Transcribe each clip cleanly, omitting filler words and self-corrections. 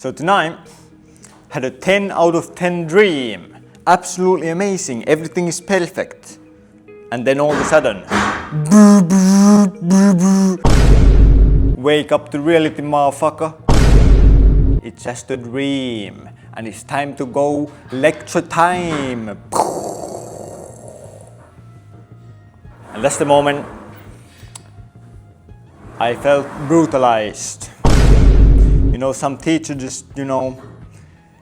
So tonight, had a 10 out of 10 dream. Absolutely amazing, everything is perfect. And then all of a sudden, wake up to reality, motherfucker. It's just a dream, and it's time to go lecture time. And that's the moment I felt brutalized. You know, some teacher just,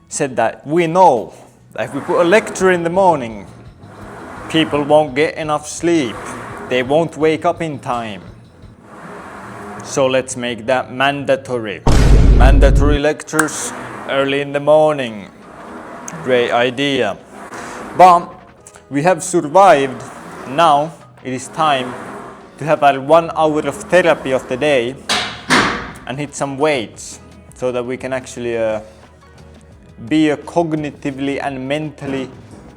said that we know that if we put a lecture in the morning, people won't get enough sleep. They won't wake up in time. So let's make that mandatory. Mandatory lectures early in the morning. Great idea. But we have survived. Now it is time to have our 1 hour of therapy of the day and hit some weights so that we can actually be a cognitively and mentally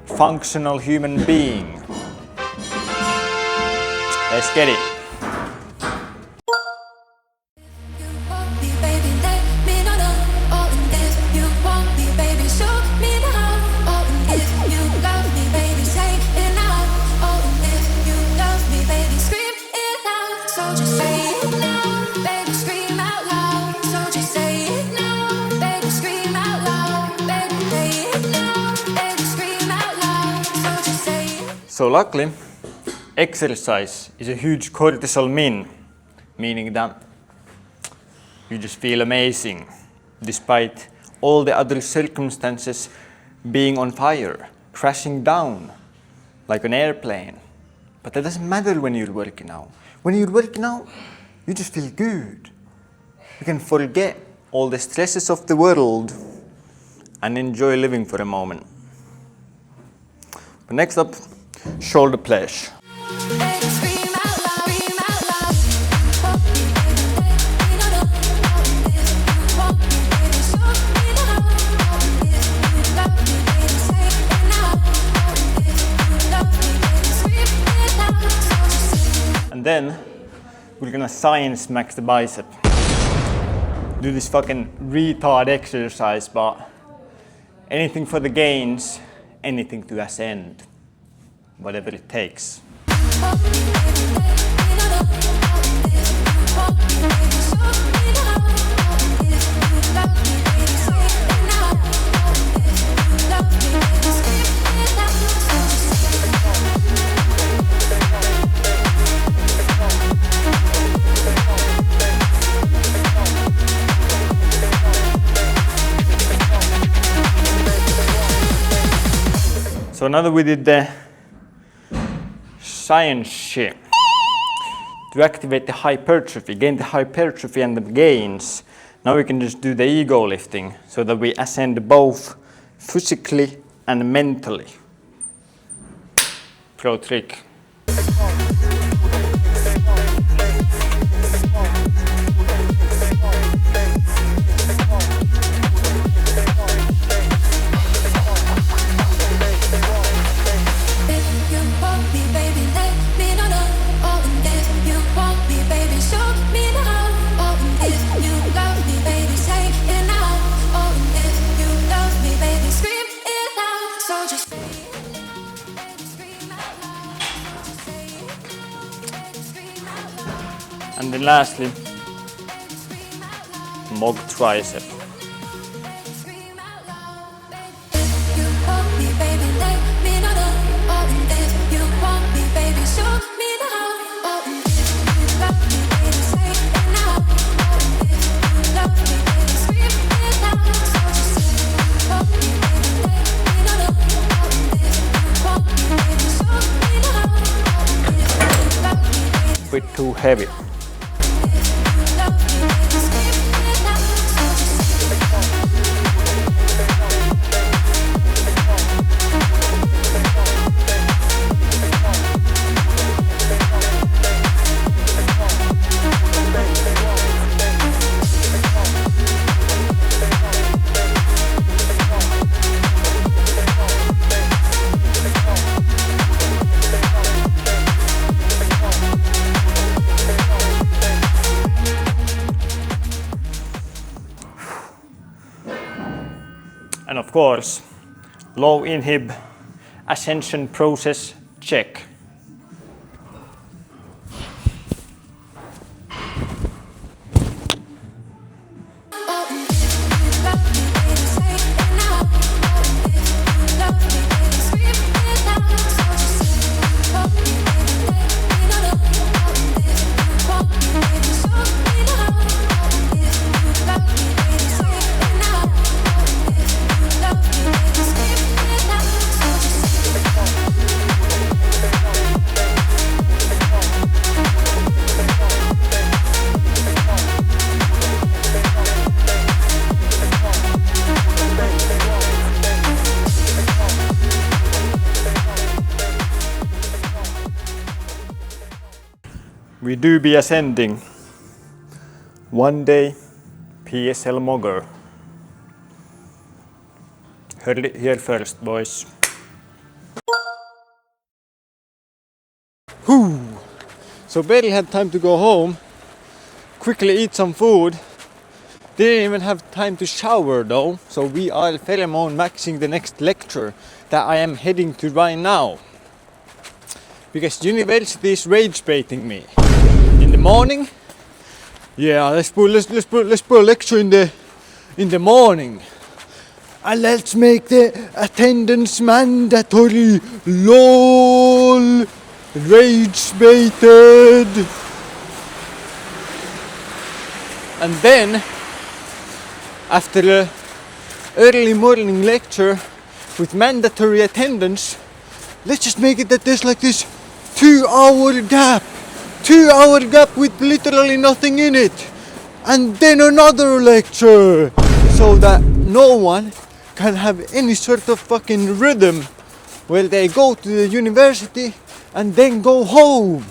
functional human being. Let's get it. So luckily, exercise is a huge cortisol meaning that you just feel amazing despite all the other circumstances being on fire, crashing down like an airplane. But that doesn't matter when you're working out. When you're working out, you just feel good. You can forget all the stresses of the world and enjoy living for a moment. But next up, shoulder pledge. And then we're gonna science max the bicep. Do this fucking retard exercise, but anything for the gains, anything to ascend. Whatever it takes. So now that we did the science shit to activate the hypertrophy, gain the hypertrophy and the gains, now we can just do the ego lifting so that we ascend both physically and mentally. Pro trick. And then lastly, mock tricep. Bit too heavy. And of course, low inhib ascension process check. We do be ascending. One day, PSL Mogger. Heard it here first, boys. Whew. So barely had time to go home, quickly eat some food. Didn't even have time to shower though, so we are pheromone maxing the next lecture that I am heading to right now. Because university is rage baiting me. In the morning, yeah, let's put a lecture in the morning, and let's make the attendance mandatory. LOL, rage baited. And then, after the early morning lecture with mandatory attendance, let's just make it that there's like this 2-hour gap. 2-hour gap with literally nothing in it, and then another lecture, so that no one can have any sort of fucking rhythm where they go to the university and then go home.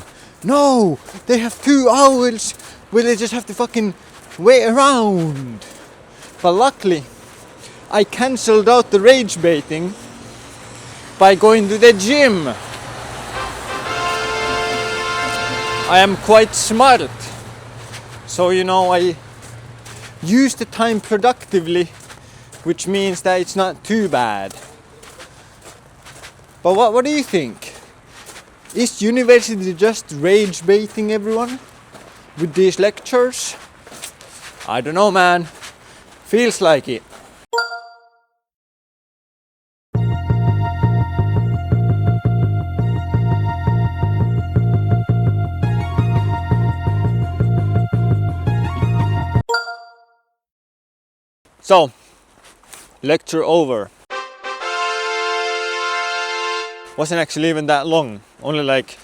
No, they have 2 hours where they just have to fucking wait around. But luckily, I cancelled out the rage baiting by going to the gym. I am quite smart, so you know, I use the time productively, which means that it's not too bad. But what do you think? Is university just rage baiting everyone with these lectures? I don't know, man. Feels like it. So, lecture over. Wasn't actually even that long, only like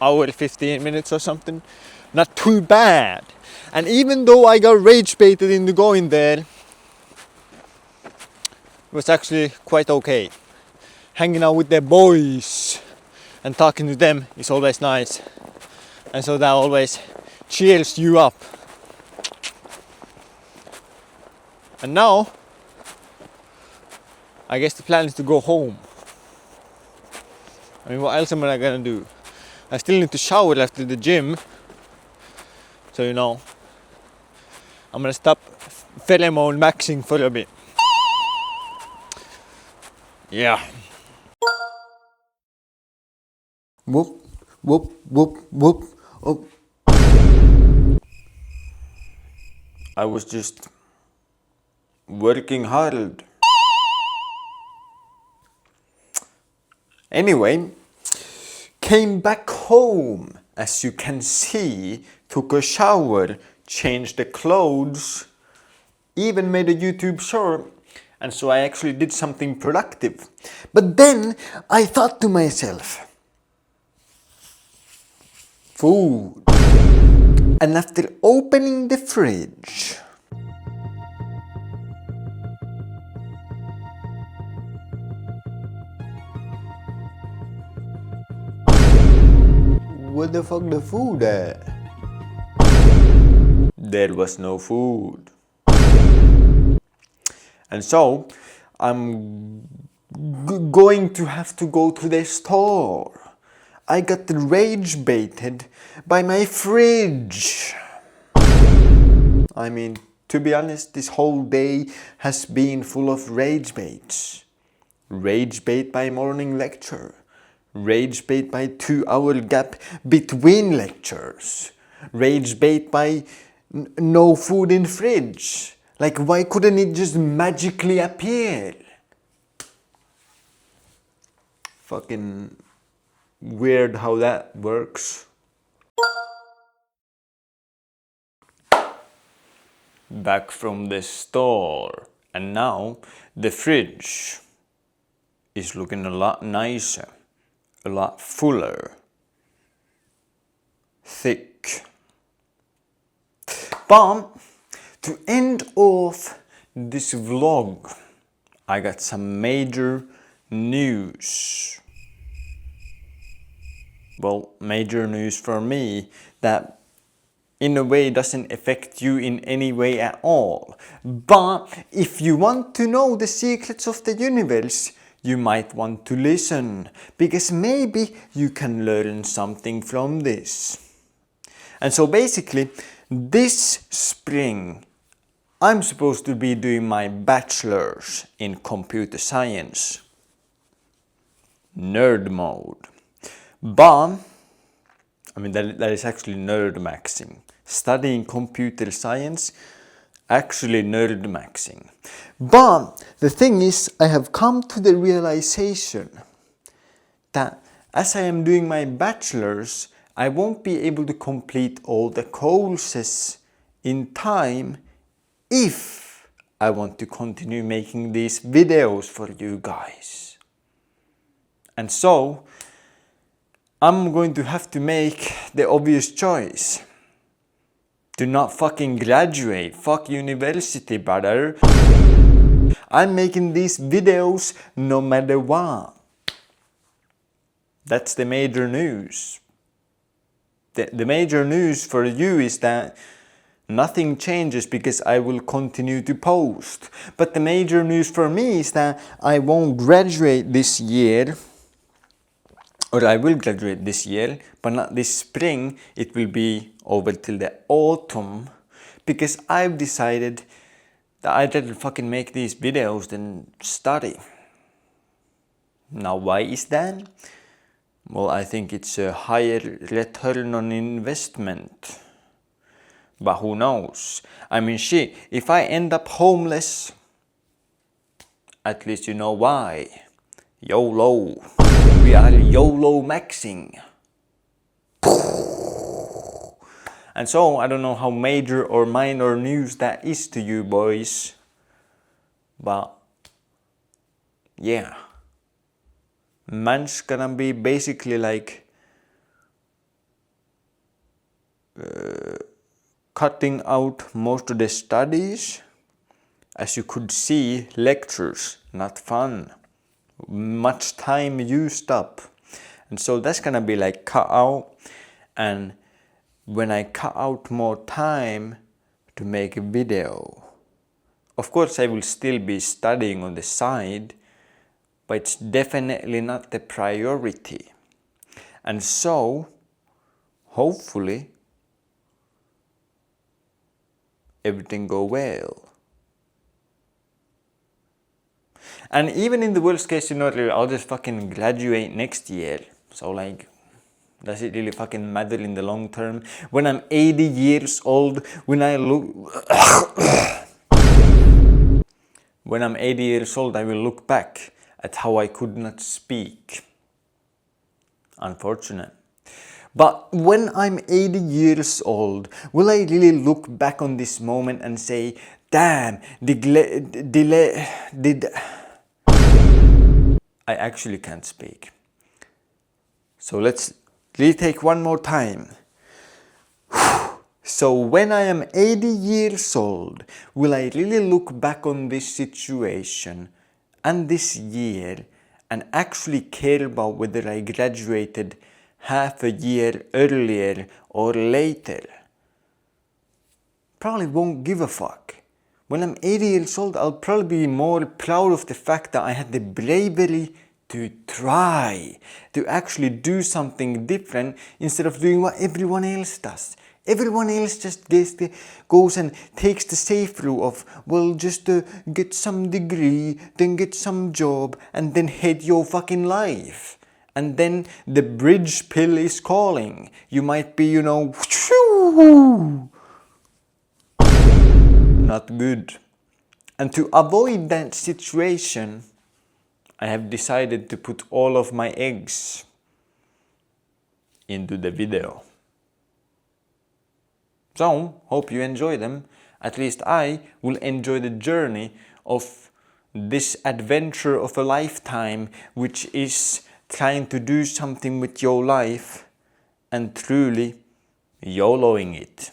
hour 15 minutes or something. Not too bad. And even though I got rage baited into going there, it was actually quite okay. Hanging out with the boys and talking to them is always nice. And so that always cheers you up. And now, I guess the plan is to go home. I mean, what else am I gonna do? I still need to shower after the gym. So, you know, I'm gonna stop pheromone maxing for a bit. Yeah. Whoop, whoop, whoop, whoop. Oh. I was just working hard. Anyway, came back home, as you can see, took a shower, changed the clothes, even made a YouTube short, and so I actually did something productive. But then I thought to myself, food. And after opening the fridge, where the fuck the food at? There was no food. And so, I'm going to have to go to the store. I got rage baited by my fridge. I mean, to be honest, this whole day has been full of rage baits. Rage bait by morning lecture. Rage bait by 2-hour gap between lectures. Rage bait by no food in fridge. Like, why couldn't it just magically appear? Fucking weird how that works. Back from the store, and now the fridge is looking a lot nicer, a lot fuller, thick. But to end off this vlog, I got some major news. Well, major news for me that in a way doesn't affect you in any way at all. But if you want to know the secrets of the universe, you might want to listen, because maybe you can learn something from this. And so basically, this spring, I'm supposed to be doing my bachelor's in computer science. Nerd mode. But, I mean, that is actually nerdmaxing. Studying computer science, actually nerdmaxing. But the thing is, I have come to the realization that as I am doing my bachelor's, I won't be able to complete all the courses in time if I want to continue making these videos for you guys. And so, I'm going to have to make the obvious choice. Do not fucking graduate. Fuck university, brother. I'm making these videos no matter what. That's the major news. The major news for you is that nothing changes because I will continue to post. But the major news for me is that I won't graduate this year. Or I will graduate this year, but not this spring. It will be over till the autumn, because I've decided that I'd rather fucking make these videos than study. Now, why is that? Well, I think it's a higher return on investment. But who knows? I mean, shit, if I end up homeless, at least you know why. YOLO. We are YOLO maxing. And so, I don't know how major or minor news that is to you boys. But, yeah. Man's gonna be basically like cutting out most of the studies. As you could see, lectures, not fun. Much time used up. And so that's gonna be like cut out. And when I cut out more time to make a video, of course I will still be studying on the side, but it's definitely not the priority. And so, hopefully, everything go well. And even in the worst case scenario, I'll just fucking graduate next year. So like, does it really fucking matter in the long term? When I'm 80 years old, when I'm 80 years old, I will look back at how I could not speak. Unfortunate. But when I'm 80 years old, will I really look back on this moment and say, damn, I actually can't speak. So let's retake one more time. So when I am 80 years old, will I really look back on this situation and this year and actually care about whether I graduated half a year earlier or later? Probably won't give a fuck. When I'm 80 years old, I'll probably be more proud of the fact that I had the bravery to try, to actually do something different instead of doing what everyone else does. Everyone else just goes and takes the safe route of, well, just get some degree, then get some job, and then hate your fucking life. And then the bridge pill is calling. You might be, not good. And to avoid that situation, I have decided to put all of my eggs into the video. So, hope you enjoy them. At least I will enjoy the journey of this adventure of a lifetime, which is trying to do something with your life and truly YOLOing it.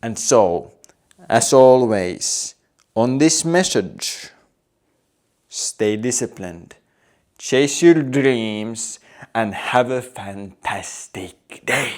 And so, as always, on this message, stay disciplined, chase your dreams, and have a fantastic day.